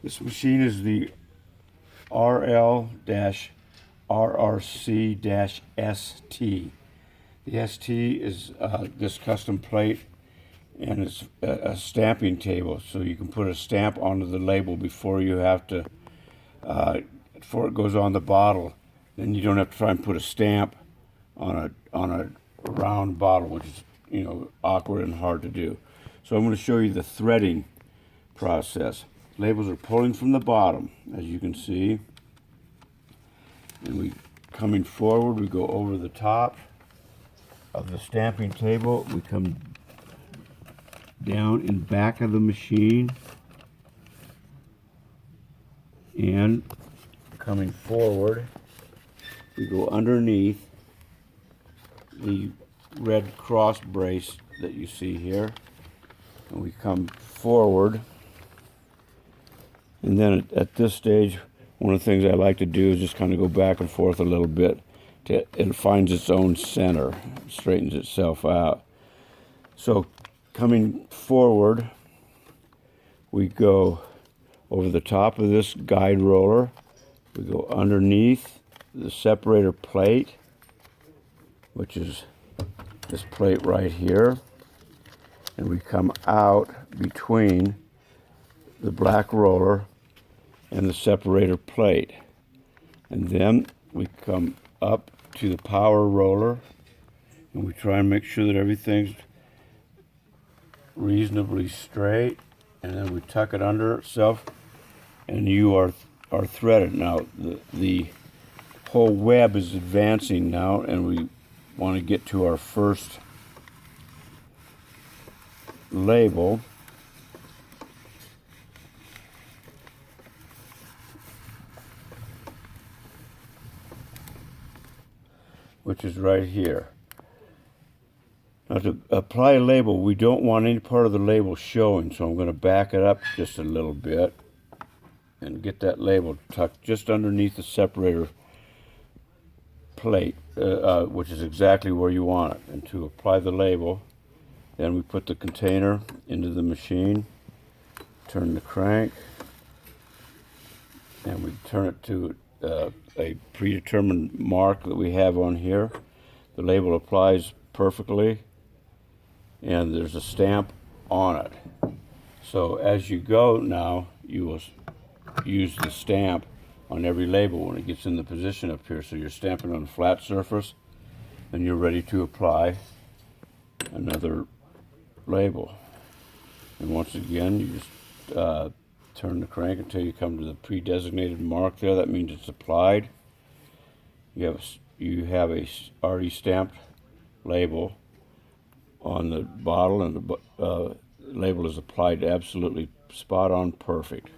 This machine is the RLRRC-ST. The ST is this custom plate, and it's a stamping table, so you can put a stamp onto the label before you have to, before it goes on the bottle. Then you don't have to try and put a stamp on a round bottle, which is, you know, awkward and hard to do. So I'm going to show you the threading process. Labels are pulling from the bottom, as you can see, and we coming forward, we go over the top of the stamping table, we come down in back of the machine, and coming forward, we go underneath the red cross brace that you see here, and we come forward. And then at this stage, one of the things I like to do is just kind of go back and forth a little bit till it finds its own center, straightens itself out. So coming forward, we go over the top of this guide roller, we go underneath the separator plate, which is this plate right here, and we come out between the black roller and the separator plate, and then we come up to the power roller, and we try and make sure that everything's reasonably straight, and then we tuck it under itself, and you are threaded. Now the whole web is advancing now, and we want to get to our first label. Which is right here. Now to apply a label, we don't want any part of the label showing, so I'm going to back it up just a little bit and get that label tucked just underneath the separator plate, which is exactly where you want it. And to apply the label, then we put the container into the machine, turn the crank, and we turn it to a predetermined mark that we have on here. The label applies perfectly, and there's a stamp on it. So as you go now, you will use the stamp on every label when it gets in the position up here. So you're stamping on a flat surface, and you're ready to apply another label. And once again, you just turn the crank until you come to the pre-designated mark there. That means it's applied. You have a already stamped label on the bottle, and the label is applied absolutely spot on perfect.